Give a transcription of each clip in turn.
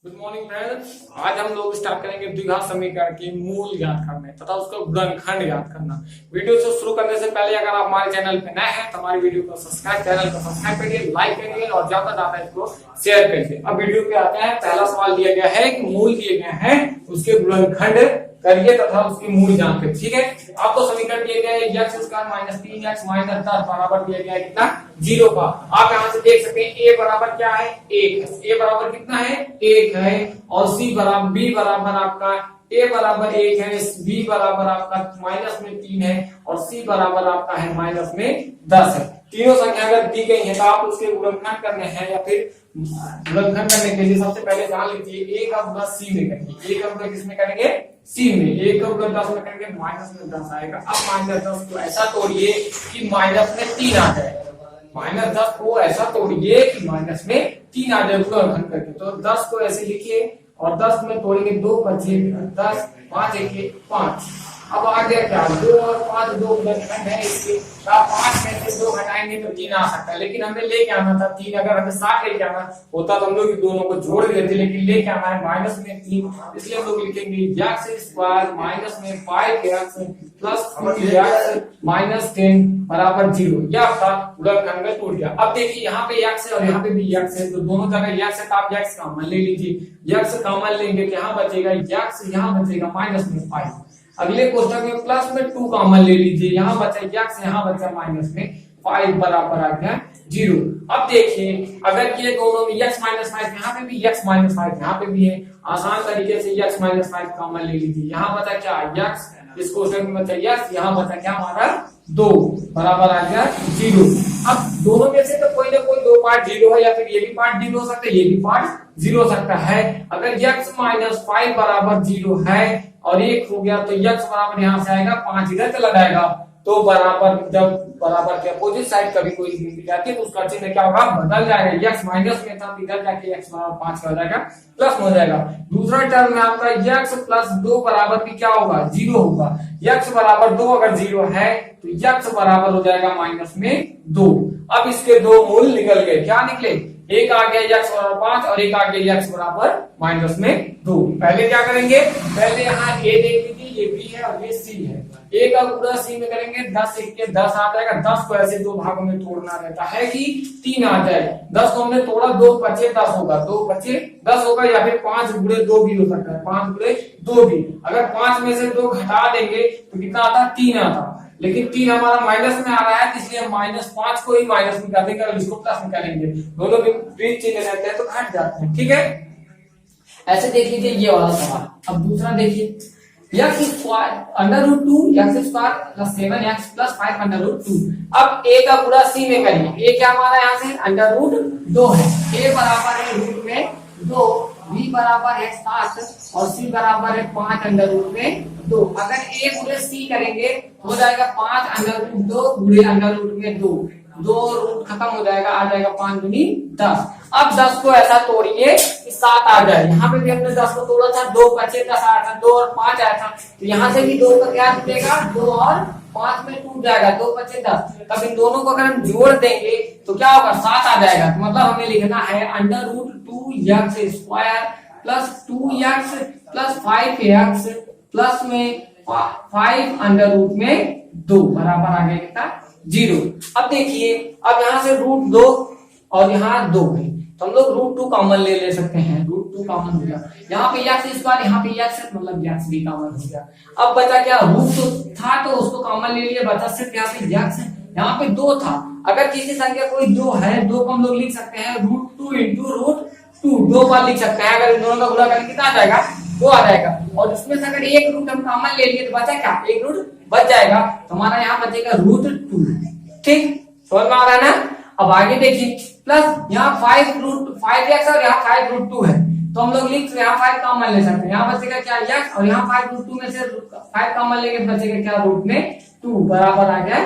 Good morning friends. आज हम लोग स्टार्ट करेंगे द्विघात समीकरण के मूल ज्ञात करने तथा उसका गुणनखंड ज्ञात करना। वीडियो से शुरू करने से पहले अगर आप हमारे चैनल पे नए हैं तो हमारी वीडियो को चैनल को सब्सक्राइब करिए, लाइक करिए और ज्यादा से ज्यादा इसको शेयर करिए। अब वीडियो पे आते हैं। पहला सवाल दिया गया है कि मूल दिए गए हैं उसके गुणनखंड करिए तथा उसकी मूल जानते। ठीक है, आपको समीकरण दिया गया है x square minus 3x minus 10 बराबर दिया गया है कितना 0 का। आप यहाँ से देख सकते हैं a बराबर क्या है 1, a बराबर कितना है 1 है और b बराबर आपका a बराबर 1 है, b बराबर आपका माइनस में 3 है और c बराबर आपका है माइनस में 10 है। तीनों संख्या अगर दी गई है तो आप उसके गुणनखंड करने हैं या फिर गुणनखंड करने के लिए सबसे पहले जान लीजिए a का गुणा c में करेंगे। a का गुणा किसमें करेंगे c में, a का गुणा 10 में करेंगे माइनस में 10 आएगा। अब माइनस 10 को ऐसा तोड़िए कि माइनस में 3 आ जाए। माइनस 10 को ऐसा तोड़िए कि माइनस में 3 आ जाए गुणनखंड करके। तो 10 को ऐसे लिखिए और 10 में तोड़ेंगे 2 बचे 10, 5 1 5। अब आ गया क्या 2 और 5 2 गुणनखंड है इसके। आप 5 में से 2 घटाएंगे तो 3 आ सकता है, लेकिन हमें लेके आना था 3। अगर हमें 7 लेके आना होता तो हम लोग दोनों को जोड़ देते, लेकिन लेके आना है माइनस में 3, इसलिए हम लोग लिखेंगे x स्क्वायर माइनस में 5x प्लस 2x माइनस 10 बराबर 0। यह आपका गुणनखंड में टूट गया। अब देखिए यहाँ पे x है और यहाँ पे भी x है, तो दोनों जगह x है तो आप x कॉमन ले लीजिए। x कॉमन लेंगे तो यहाँ बचेगा x, यहाँ बचेगा माइनस में 5। अगले कोष्टक में प्लस में 2 कॉमन ले लीजिए, यहाँ बचा x, यहाँ बचा माइनस में 5 बराबर आ गया 0। अब देखिए अगर ये दोनों में x माइनस 5 यहाँ पे भी x माइनस 5 यहाँ पे भी है, आसान तरीके से x माइनस 5 कॉमन ले लीजिए। यहाँ बचा क्या x, इस क्वेश्चन में बचा x, यहाँ बचा क्या हमारा 2 बराबर आ गया 0। अब दोनों में से तो कोई ना कोई 2 पार्ट 0 है, या फिर ये भी पार्ट 0 हो सकता है, ये भी पार्ट 0 हो सकता है। अगर x माइनस 5 बराबर 0 है और 1 हो गया तो x बराबर यहाँ से आएगा 5 इधर चला जाएगा, तो बराबर जब बराबर के अपोजिट साइड कभी कोई गिनती जाती है तो उसका चिन्ह क्या होगा बदल जाएगा। x माइनस में था इधर जाके x बराबर 5 का हो जाएगा प्लस हो जाएगा। दूसरा टर्म में आपका x प्लस 2 बराबर भी क्या होगा 0 होगा। x बराबर 2 अगर 0 है तो x बराबर हो जाएगा माइनस में 2। अब इसके दो मूल निकल गए, क्या निकले, एक आ गया x बराबर 5 और एक आ गया x बराबर माइनस में 2। पहले क्या करेंगे, पहले यहाँ a देख लीजिए, ये b है और ये c है। a का गुणा c में करेंगे 10 1 के 10 आ जाएगा। 10 को ऐसे दो भागों में तोड़ना रहता है कि 3 आ जाए। 10 को हमने तोड़ा 2 बचे 10 होगा, 2 बचे 10 होगा, या फिर 5 गुणे 2 भी हो सकता है, 5 गुणे 2 भी। अगर 5 में से 2 घटा देंगे तो कितना आता 3 आता, लेकिन 3 हमारा माइनस में आ रहा है इसलिए हम माइनस 5 को ही माइनस में कर देंगे और इसको प्लस में करेंगे। दोनों विपरीत चिन्ह रहते हैं तो घट जाते हैं। ठीक है, ऐसे देख लीजिए ये वाला सवाल। अब दूसरा देखिए x square under root 2 x square plus 7x plus 5 under root 2। अब a का गुणा c में करिए। a क्या हमारा यहाँ से अंडर रूट 2 है, a बराबर है रूट में 2, b बराबर है 7 और c बराबर है 5 अंडर रूट में 2। अगर a गुणे c करेंगे हो जाएगा 5 अंडर रूट 2 गुणे अंडर रूट में 2, 2 रूट खत्म हो जाएगा, आ जाएगा 5 दूनी 10। अब 10 को ऐसा तोड़िए कि 7 आ जाए। यहाँ पे भी हमने 10 को तोड़ा था, 2 बचे 10 आया था, 2 और 5 आया था, तो यहाँ से भी 2 का क्या टूटेगा 2 और 5 में टूट जाएगा, 2 बचे 10। तब इन दोनों को अगर हम जोड़ देंगे तो क्या होगा 7 आ जाएगा। तो मतलब हमें लिखना है under root 2x square plus 2x plus 5x plus में 5 अंडर रूट में 2 बराबर आ गया कितना 0। अब देखिए अब यहाँ से रूट 2 और यहाँ 2 है तो हम लोग रूट 2 कॉमन ले सकते हैं। रूट 2 कॉमन हो गया, यहाँ पे x स्क्वायर यहाँ पे x मतलब x भी कॉमन हो गया। अब बचा क्या, रूट तो था तो उसको कॉमन ले लिए, बचा सिर्फ यहाँ पे x है, यहाँ पे 2 था। अगर किसी संख्या कोई 2 है, 2 को हम लोग लिख सकते हैं रूट 2 इंटू रूट 2, 2 बार लिख सकते हैं। अगर इन दोनों का गुणा करेंगे कितना आ जाएगा 2 आ जाएगा, और उसमें से अगर एक रूट हम कॉमन ले लिए तो बचा क्या, एक रूट बच जाएगा, तो हमारा यहाँ बचेगा रूट 2। ठीक, समझ में आ रहा है ना। अब आगे देखिए प्लस यहाँ 5x और यहाँ 5 रूट 2 है, तो हम लोग लिख यहाँ 5 कॉमन ले सकते हैं। यहाँ बचेगा क्या x और यहाँ 5 रूट 2 में से 5 कॉमन लेके बचेगा क्या रूट में 2 बराबर आ गया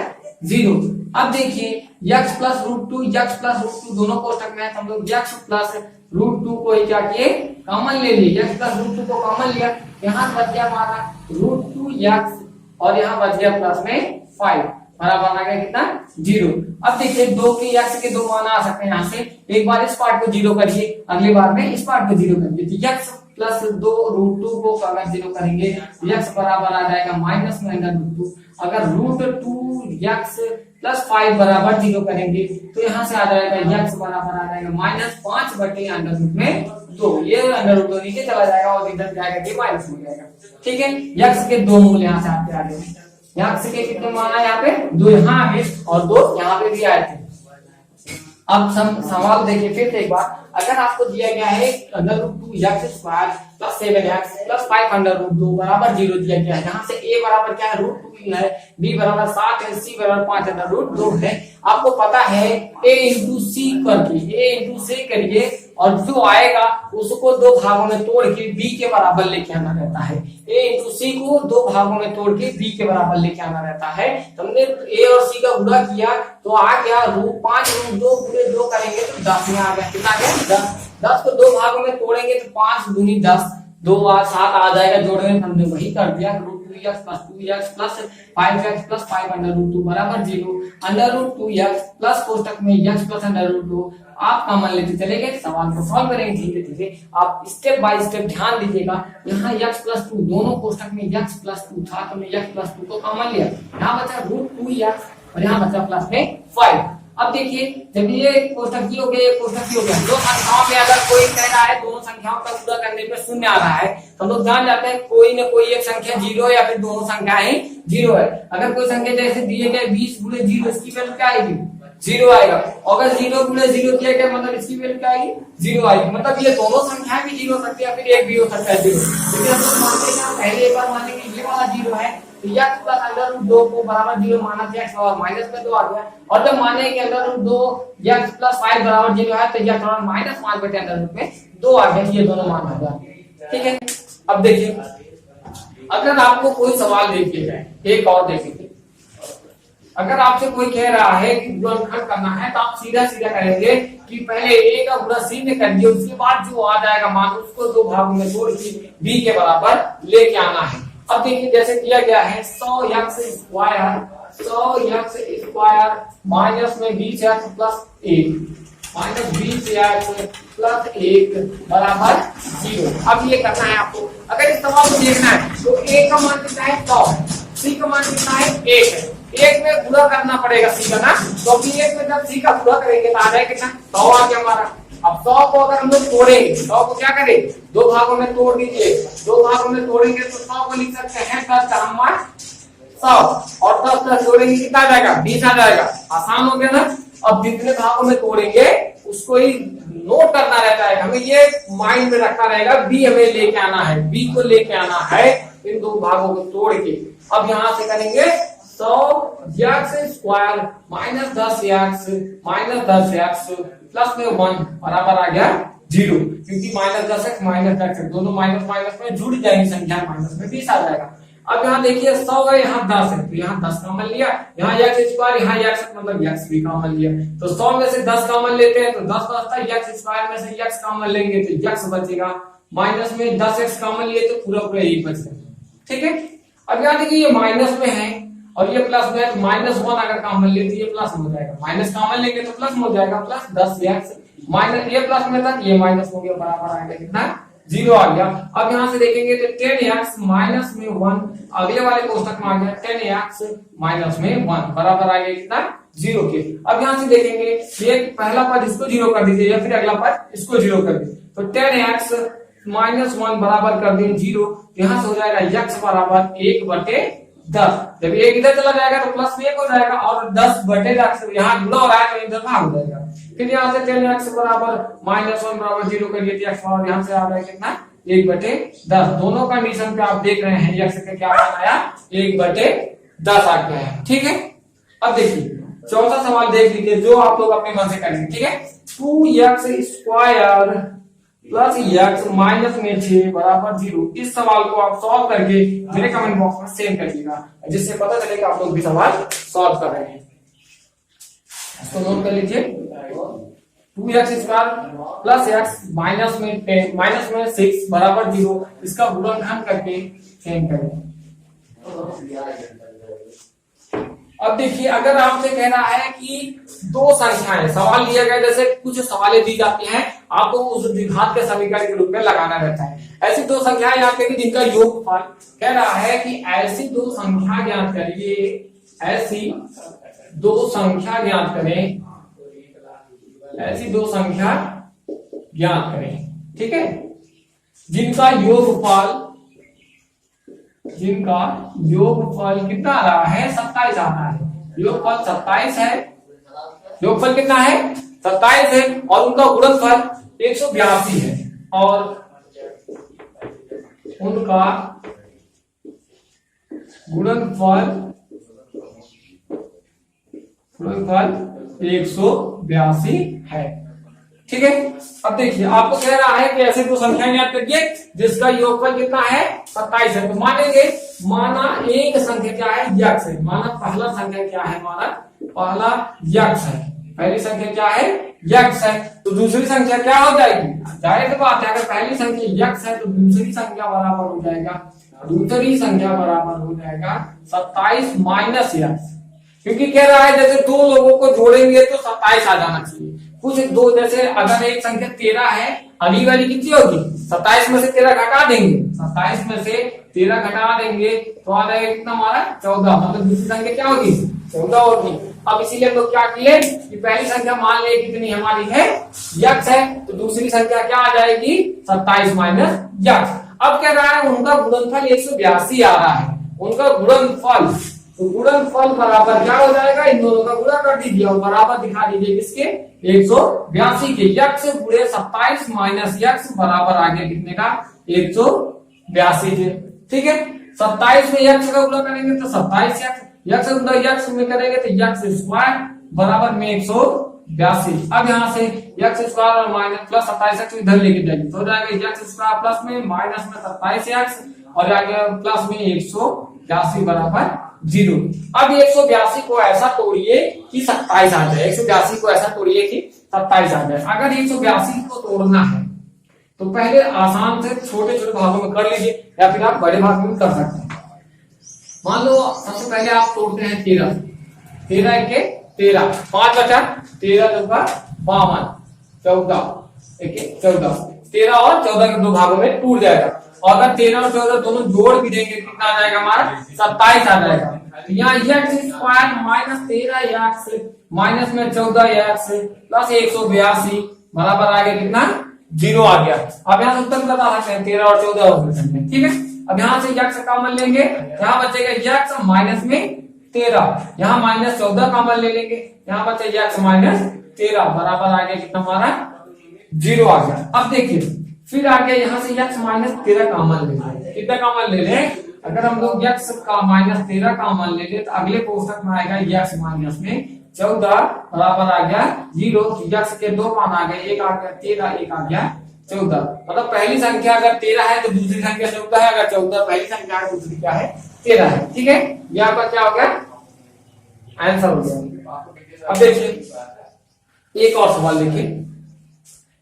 0। अब देखिए x plus root 2 x plus root 2 दोनों कोष्टक में है, तो हम लोग x प्लस रूट 2 को ही क्या किए कॉमन ले लिए। x प्लस रूट 2 को कॉमन लिया, यहाँ बच गया हमारा रूट 2x और यहाँ बच गया प्लस में 5। बराबर आ गया कितना 0। अब देखिए 2 के x के 2 मान आ सकते हैं यहाँ से, एक बार इस पार्ट को 0 करिए, अगली बार में इस पार्ट को 0 करिए, तो x प्लस 2 रूट 2 को अगर 0 करेंगे x बराबर आ जाएगा माइनस में अंडर रूट 2। अगर रूट 2x प्लस 5 बराबर 0 करेंगे तो यहाँ से आ जाएगा x बराबर आ जाएगा माइनस 5 बटे अंडर रूट में 2। ये अंडर रूट 2 नीचे चला जाएगा और इधर जाएगा कि माइनस हो जाएगा। ठीक है, x के 2 मूल्य यहाँ से आपके आ गए, x के कितने मान आए यहाँ पे 2 यहाँ आ गए और 2 यहाँ पे भी आए थे। अब सवाल देखिए फिर से एक बार, अगर आपको दिया गया है under root 2 x square plus 7x plus 5 under root 2 बराबर 0 दिया गया है, जहां से a बराबर क्या है रूट 2 है, b बराबर 7 है, c बराबर 5 अंडर रूट 2 है। आपको पता है a इंटू सी करके a इंटू c करिए और जो आएगा उसको 2 भागों में तोड़ के b के बराबर लेके आना रहता है। a इंटू सी को 2 भागों में तोड़ के b के बराबर लेके आना रहता है। हमने a और c का गुणा किया तो आ गया रूट 5 रूट 2 पूरे 2 करेंगे तो 10 में आ गया, कितना आ गया 10। 10 को 2 भागों में तोड़ेंगे तो 5 दूनी 10, 2 और 7 आ जाएगा, जोड़ने में हमने वही कर दिया, root 2x plus 2x plus 5x plus 5 under root 2 बराबर 0। अंडर रूट 2x प्लस कोष्टक में x प्लस अंडर रूट 2 आप कॉमन लेते चले गए, सवाल को सॉल्व करेंगे धीरे धीरे। आप स्टेप बाय स्टेप ध्यान दीजिएगा, यहाँ x प्लस 2 दोनों कोष्टक में x प्लस 2 था तो हमने x प्लस 2 को कॉमन लिया, यहाँ बचा रूट 2x और यहाँ बचा प्लस में 5। अब देखिए जब ये कोष्टक की हो गया, ये कोष्टक की हो गया, दो संख्याओं में अगर कोई कह रहा है दोनों संख्याओं का गुणा करने पे शून्य आ रहा है तो हम लोग जान जाते हैं कोई न कोई एक संख्या 0 है या फिर दोनों संख्याएं 0 है। अगर कोई संख्या जैसे दिए गए 20 गुणे 0, इसकी वैल्यू क्या आएगी 0 आएगा। अगर 0 गुणे 0 दिया गया मतलब इसकी वैल्यू क्या आएगी 0 आएगी, मतलब ये दोनों संख्याएं भी 0 हो सकती है या फिर एक भी हो सकता है 0। लेकिन हम लोग मानते हैं पहले एक बार माने कि ये वाला 0 है तो x प्लस अंडर रूट 2 को बराबर 0 माना तो x और माइनस में 2 आ गया, और जब माने कि अंडर रूट 2 x प्लस 5 बराबर 0 है तो x और माइनस 5 बटे अंडर रूट में 2 आ गया, ये दोनों मान आ गया। ठीक है, अब देखिए अगर आपको कोई सवाल दे दिया जाए, एक और देखिए, अगर आपसे कोई कह रहा है कि गुणनखंड करना है तो आप सीधा सीधा करेंगे कि पहले a का गुणा c में कर दिए, उसके बाद जो आ जाएगा मान उसको 2 भागों में तोड़ के b के बराबर लेके आना है। अब देखिए जैसे दिया गया है 100x स्क्वायर माइनस में 20x plus 1 minus 20x plus 1 बराबर 0। अब ये करना है आपको, अगर इस सवाल को देखना है तो a का मान कितना है 100 है, c का मान कितना है 1 है, 1 में गुणा करना पड़ेगा c का ना, तो अभी 1 में जब c का गुणा करेंगे तो आ जाएगा कितना 100 आ गया हमारा। अब 100 को अगर हम लोग तोड़ेंगे, 100 को क्या करें 2 भागों में तोड़ दीजिए, 2 भागों में तोड़ेंगे तो 100 को लिख सकते हैं 10 का मान 100 और 10 10 जोड़ेंगे कितना आ जाएगा 20 आ जाएगा, आसान हो गया ना। अब जितने भागों में तोड़ेंगे उसको ही नोट करना रहता है, हमें ये माइंड में रखना रहेगा, बी हमें लेके आना है, बी को लेके आना है इन 2 भागों को तोड़ के। अब यहाँ से करेंगे 100x square minus 10x plus में 1 बराबर आ गया 0, क्योंकि माइनस 10x माइनस 10x दोनों माइनस माइनस में जुड़ जाएंगी, संख्या माइनस में 20 आ जाएगा। अब यहाँ देखिए 100 है, यहाँ 10 है तो यहाँ 10 कॉमन लिया, यहाँ x स्क्वायर यहाँ x मतलब x भी कॉमन लिया, तो 100 में से 10 कॉमन लेते हैं तो 10 बचता है, x स्क्वायर में से x कॉमन लेंगे तो x बचेगा, माइनस में 10x कॉमन लिए तो पूरा पूरा 1 बचेगा। ठीक है, अब यहाँ देखिए ये माइनस में है और ये प्लस में है तो माइनस 1 अगर कॉमन ले तो ये प्लस हो जाएगा, माइनस कॉमन लेंगे तो प्लस हो जाएगा, प्लस 10x माइनस ये प्लस में था ये माइनस हो गया, बराबर आ गया कितना 0 आ गया। अब यहाँ से देखेंगे तो 10x माइनस में 1 अगले वाले कोष्टक में आ गया 10x माइनस में 1 बराबर आ गया कितना 0 के। अब यहाँ से देखेंगे ये पहला पद इसको 0 कर दीजिए या फिर अगला पद इसको 0 कर दीजिए, तो 10x माइनस 1 बराबर कर दें 0, यहाँ से हो जाएगा x बराबर 1/10। जब 1 इधर चला जाएगा तो प्लस में 1 हो जाएगा और 10/10 यहाँ गुणा हो रहा है तो इधर भाग हो जाएगा। फिर यहाँ से 10x बराबर माइनस 1 बराबर 0 कर दिए x और यहाँ से आ रहा है कितना 1/10। दोनों कंडीशन पे आप देख रहे हैं x का क्या मान आया 1/10 आ गया है। ठीक है, अब देखिए चौथा सवाल देख लीजिए जो आप लोग अपने मन से करेंगे। ठीक है, 2x square plus x minus में 6 बराबर 0, इस सवाल को आप सॉल्व करके मेरे कमेंट बॉक्स में सेंड करिएगा जिससे पता चलेगा आप लोग भी सवाल सॉल्व कर रहे हैं। इसको नोट कर लीजिए, 2x square plus x minus में 6 बराबर 0, इसका गुणनखंड करके सेंड करें। अब देखिए अगर आपसे कह रहा है कि दो संख्याएं, सवाल दिया गया जैसे कुछ सवालें दी जाती हैं आपको उस द्विघात के समीकरण के रूप में लगाना रहता है। ऐसी दो संख्याएं यहाँ पे जिनका योगफल कह रहा है कि ऐसी दो संख्या ज्ञात करिए, ऐसी दो संख्या ज्ञात करें, ऐसी दो संख्या ज्ञात करें, ठीक है, जिनका योगफल कितना आ रहा है, 27 आता है। योगफल 27 है, योगफल कितना है 27 है और उनका गुणनफल 182 है और उनका गुणनफल 182 है, ठीक है। अब देखिए आपको कह रहा है कि ऐसे दो संख्याएं याद करिए जिसका योगफल कितना है 27 है। तो मानेंगे, माना एक संख्या क्या है यक्ष है, माना पहला संख्या क्या है, माना पहला यक्ष है, पहली संख्या क्या है यक्ष है, तो दूसरी संख्या क्या हो जाएगी, जाहिर बात है अगर पहली संख्या यक्ष है तो दूसरी संख्या बराबर हो जाएगा, दूसरी संख्या बराबर हो जाएगा 27 माइनस यक्ष, क्योंकि कह रहा है जैसे दो लोगों को जोड़ेंगे तो 27 आ जाना चाहिए। कुछ दो, जैसे अगर एक संख्या 13 है, अगली वाली कितनी होगी 27 में से 13 घटा देंगे, 27 में से 13 घटा देंगे तो आ जाएगा कितना हमारा 14, मतलब दूसरी संख्या क्या होगी 14 होगी। अब इसीलिए हम लोग क्या किए कि पहली संख्या मान ले कितनी हमारी है यक्ष है, तो दूसरी संख्या क्या आ जाएगी 27 माइनस यक्ष। अब कह रहा है उनका गुणनफल 182 आ रहा है, उनका गुणनफल, तो गुणनफल बराबर क्या हो जाएगा, इन दोनों का गुणा कर दीजिए और बराबर दिखा दीजिए किसके 182 के, यक्ष गुणे 27 माइनस यक्ष बराबर आ गया कितने का 182 के, ठीक है। 27 में यक्ष का गुणा करेंगे तो 27 यक्ष गुणा यक्ष में करेंगे तो यक्ष स्क्वायर बराबर में 182। अब यहाँ से यक्ष स्क्वायर और माइनस प्लस 27 यक्ष इधर लेके जाएंगे तो हो जाएगा यक्ष स्क्वायर प्लस में माइनस में 27 यक्ष और आगे प्लस में 182 बराबर 0। अब 182 को ऐसा तोड़िए कि 27 आ जाए, 182 को ऐसा तोड़िए कि 27 आ जाए। अगर 182 को तोड़ना है तो पहले आसान से छोटे छोटे भागों में कर लीजिए या फिर आप बड़े भाग में कर सकते हैं। मान लो सबसे पहले आप तोड़ते हैं 13, 13 के 13, 5 बचा 13 2 का 52, 14 एक 14, 13 और 14 के दो भागों में टूट जाएगा और अगर 13 और 14 दोनों जोड़ भी देंगे कितना आ जाएगा हमारा 27 आ जाएगा। यहाँ यक्ष स्क्वायर माइनस 13 यक्ष माइनस में 14 यक्ष प्लस 182 बराबर आ गया कितना 0 आ गया। अब यहाँ से उत्तर बता सकते हैं 13 और 14 हो सकते हैं, ठीक है। अब यहाँ से यक्ष कॉमन लेंगे, यहाँ बचेगा यक्ष माइनस में 13, यहाँ माइनस 14 कॉमन ले लेंगे, यहाँ बचे यक्ष माइनस 13 बराबर आ गया कितना हमारा 0 आ गया। अब देखिए फिर आगे यहाँ से यक्ष माइनस 13 कॉमन ले लें, कितना कॉमन ले लें, अगर हम लोग यक्ष का माइनस 13 कॉमन ले लें तो अगले कोष्टक में आएगा यक्ष माइनस में 14 बराबर आ गया 0, यक्ष के दो मान आ गए, एक आ गया 13, एक आ गया 14, मतलब पहली संख्या अगर 13 है तो दूसरी संख्या 14 है, अगर 14 पहली संख्या है दूसरी क्या है 13 है, ठीक है। यहाँ पर क्या हो गया आंसर हो गया। अब देखिए एक और सवाल देखिए,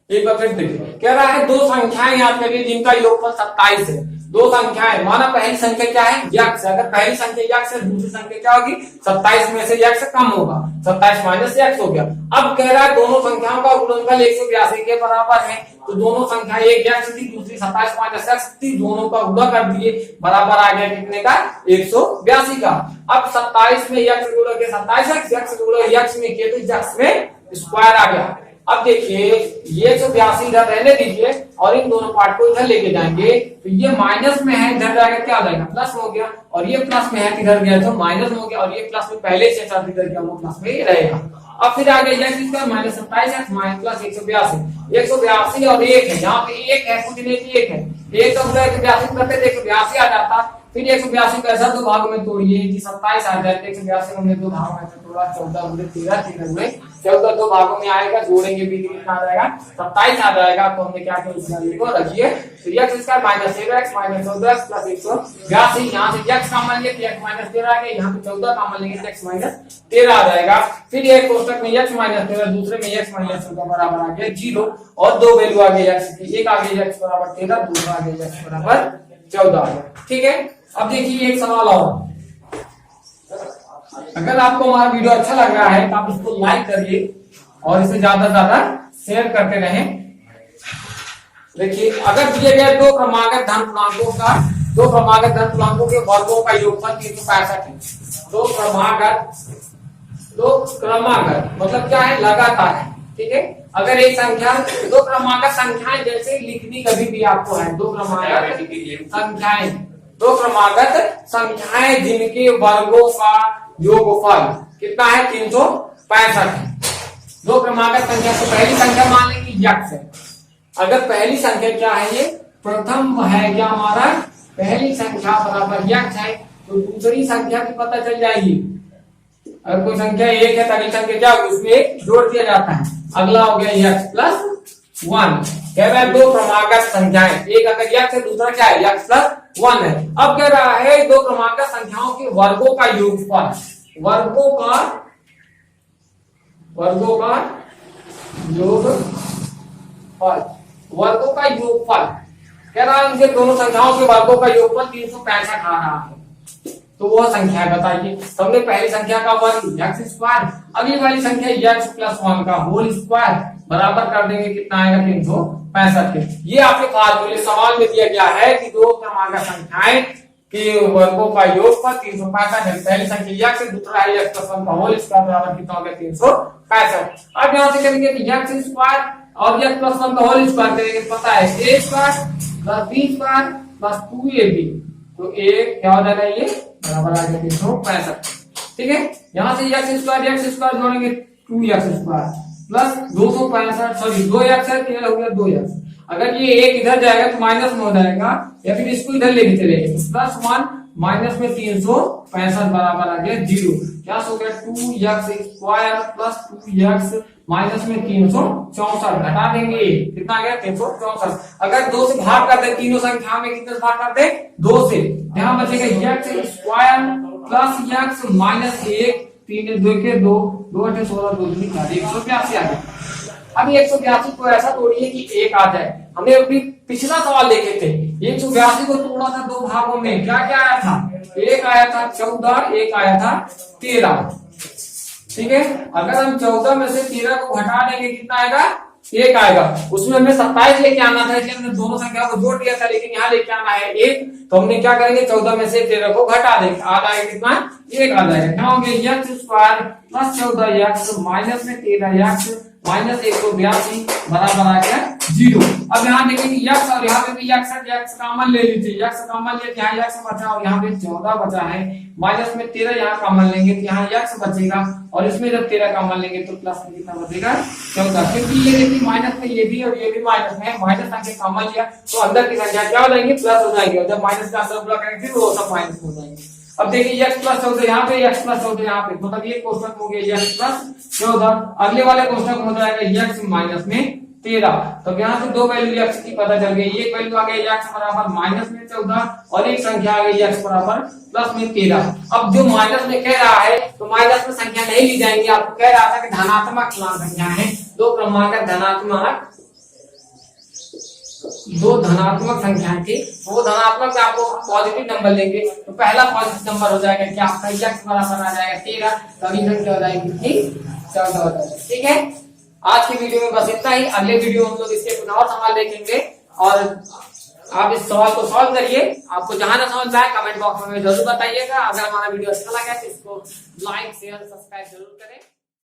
एक बार फिर देखिए कह रहा है दो संख्याएं याद करिए जिनका योगफल 27 है। दो संख्याएं, माना पहली संख्या क्या है यक्ष, अगर पहली संख्या यक्ष है दूसरी संख्या क्या होगी 27 में से यक्ष कम होगा, 27 माइनस यक्ष हो गया। अब कह रहा है दोनों संख्याओं का गुणनफल 182 के बराबर है, तो दोनों संख्या एक यक्ष थी दूसरी 27 माइनस यक्ष थी, दोनों का गुणा कर दिए बराबर आ गया कितने का 182 का। अब 27 में यक्ष गुणा के 27 यक्ष गुणा यक्ष में किए तो यक्ष में स्क्वायर आ गया। अब देखिए ये 182 इधर रहने दीजिए और इन दोनों पार्ट को इधर लेके जाएंगे तो ये माइनस में है इधर जाएगा क्या हो जाएगा प्लस हो गया, और ये प्लस में है इधर गया तो माइनस हो गया, और ये प्लस में पहले से इधर गया वो प्लस में रहेगा। अब फिर आगे यक्ष इसका माइनस 27 माइनस प्लस 182 और 1 है, यहाँ पे 1 है कुछ नहीं 1 है, 1 का गुणा 182 करते 182 आ जाता, फिर 182 को ऐसा दो भागों में तोड़िए कि 27 आ जाए, 182 को हमने दो भागों में तोड़ा 14 गुणे 13 13 गुणे 14 दो भागों में आएगा, जोड़ेंगे भी कितना आ जाएगा 27 आ जाएगा। तो हमने क्या किया इस वैल्यू को रखिए, तो यक्ष इसका minus 13x minus 14x plus 182, यहाँ से यक्ष कॉमन लेंगे तो x माइनस 13 आ गया, यहाँ पे 14 कॉमन लेंगे तो x माइनस 13 आ जाएगा। फिर एक कोष्टक में यक्ष माइनस 13 दूसरे में x माइनस 14 बराबर आ गया 0, और दो वैल्यू आ गई यक्ष की, एक आ गई x बराबर 13 दूसरा आ गया x बराबर 14 आ गया, ठीक है। अब देखिए एक सवाल और, अगर आपको हमारा वीडियो अच्छा लग रहा है तो आप इसको लाइक करिए और इसे ज्यादा से ज्यादा शेयर करते रहें। देखिए, अगर दिए गए दो क्रमागत धन पूर्णांकों के वर्गों का योगफल 365 है। दो क्रमागत मतलब क्या है, लगातार है। ठीक है, अगर एक संख्या, दो क्रमागत संख्याएं जैसे लिखनी कभी भी आपको है, दो क्रमागत संख्याएं जिनके वर्गों का योगफल कितना है, 365 है। दो क्रमागत संख्या को पहली संख्या मान लेंगे यक्ष है। अगर पहली संख्या क्या है, ये प्रथम है क्या हमारा, पहली संख्या बराबर यक्ष है, तो दूसरी संख्या की पता चल जाएगी। अगर कोई संख्या एक है तो अगली संख्या क्या होगी, उसमें एक जोड़ दिया जाता है। अगला हो गया यक्ष प्लस 1। कह रहा है दो क्रमागत संख्याएं, एक अगर यक्ष है दूसरा क्या है, यक्ष प्लस 1 है। अब कह रहा है दो क्रमागत संख्याओं के वर्गों का योगफल, वर्गों का योगफल कह रहा है इनके दोनों संख्याओं के वर्गों का योगफल 365 आ रहा है। तो वह संख्या बताइए। हमने पहली संख्या का वर्ग यक्ष स्क्वायर, अगली वाली संख्या यक्ष प्लस 1 का होल स्क्वायर बराबर कर देंगे, कितना आएगा, 365 के। ये आपके फार्मूले सवाल में दिया गया है कि दो क्रमागत संख्याएं के वर्गों का योगफल 365 है। पहली संख्या यक्ष, दूसरा है यक्ष प्लस 1 का होल स्क्वायर बराबर कितना हो गया, 365। अब यहाँ से करेंगे यक्ष स्क्वायर और यक्ष प्लस 1 का होल स्क्वायर करेंगे, पता है a square plus b square plus 2ab, तो एक क्या हो जाएगा, ये बराबर आ गया 365। ठीक है, यहाँ से यक्ष स्क्वायर जोड़ेंगे 2x square plus 265, sorry 2x है, ये हो गया 2x। अगर ये एक इधर जाएगा तो माइनस में हो जाएगा, या फिर इसको इधर लेके चलेंगे तो प्लस 1 माइनस में 365 बराबर आ गया 0। क्या हो गया, 2x square plus 2x minus में 364 घटा देंगे, कितना आ गया, 364। अगर 2 से भाग कर दे, तीनों संख्या में कितने से भाग कर दे, 2 से, यहाँ बचेगा यक्ष स्क्वायर प्लस यक्ष माइनस 1, 3 2 के 2 2 8 16 2 3 182 आ गया। अब 182 को ऐसा तोड़िए कि एक आ जाए। हमने अभी पिछला सवाल देखे थे, 182 को तोड़ा था दो भागों में, क्या क्या आया था, एक आया था 14, एक आया था 13। ठीक है, अगर हम 14 में से 13 को घटा देंगे कितना आएगा, एक आएगा। उसमें हमें 27 लेके आना था, इसलिए हमने दोनों संख्या को जोड़ दिया था, लेकिन यहाँ लेके आना है 1, तो हमने क्या करेंगे, 14 में से 13 को घटा देंगे, आ जाएगा कितना, 1 आ जाएगा। क्या होंगे, यक्ष स्क्वायर प्लस 14x माइनस में 13x माइनस 182 बराबर आ गया 0। अब यहाँ देखेंगे यक्ष और यहाँ पे भी यक्ष कॉमन ले लीजिए, यक्ष कॉमन लिए यहाँ यक्ष बचा और यहाँ पे 14 बचा है, माइनस में 13 यहाँ कॉमन लेंगे तो यहाँ यक्ष बचेगा, और इसमें जब 13 कॉमन लेंगे तो प्लस में कितना बचेगा, 14। क्योंकि ये देखिए माइनस में ये भी और ये भी माइनस में, माइनस संख्या कॉमन लिया तो अंदर की संख्या क्या हो जाएंगे, प्लस हो जाएगी, और जब माइनस का अंदर बुला करेंगे फिर वो सब माइनस हो जाएंगे। अब देखिए x प्लस 14 यहाँ पे, x प्लस 14 यहाँ पे, मतलब ये कोष्टक हो गया x प्लस 14, अगले वाले कोष्टक हो जाएगा x माइनस में 13। तो यहाँ से दो वैल्यू x की पता चल गई, एक वैल्यू आ गई x बराबर माइनस में 14 और एक संख्या आ गई x बराबर प्लस में 13। अब जो माइनस में कह रहा है तो माइनस में संख्या नहीं ली जाएंगी, आपको कह रहा था कि धनात्मक संख्या है, दो क्रमांक दो धनात्मक संख्या के, वो धनात्मक में आपको पॉजिटिव नंबर लेंगे तो पहला पॉजिटिव नंबर हो जाएगा क्या, आपका x बराबर आ जाएगा 13, तो अगली संख्या हो जाएगी 14 हो जाएगी। ठीक है, आज की वीडियो में बस इतना ही। अगले वीडियो हम लोग इसके कुछ और सवाल देखेंगे, और आप इस सवाल को सॉल्व करिए। आपको जहां ना समझ आए कमेंट बॉक्स में जरूर बताइएगा। अगर हमारा वीडियो अच्छा लगा तो इसको लाइक शेयर सब्सक्राइब जरूर करें।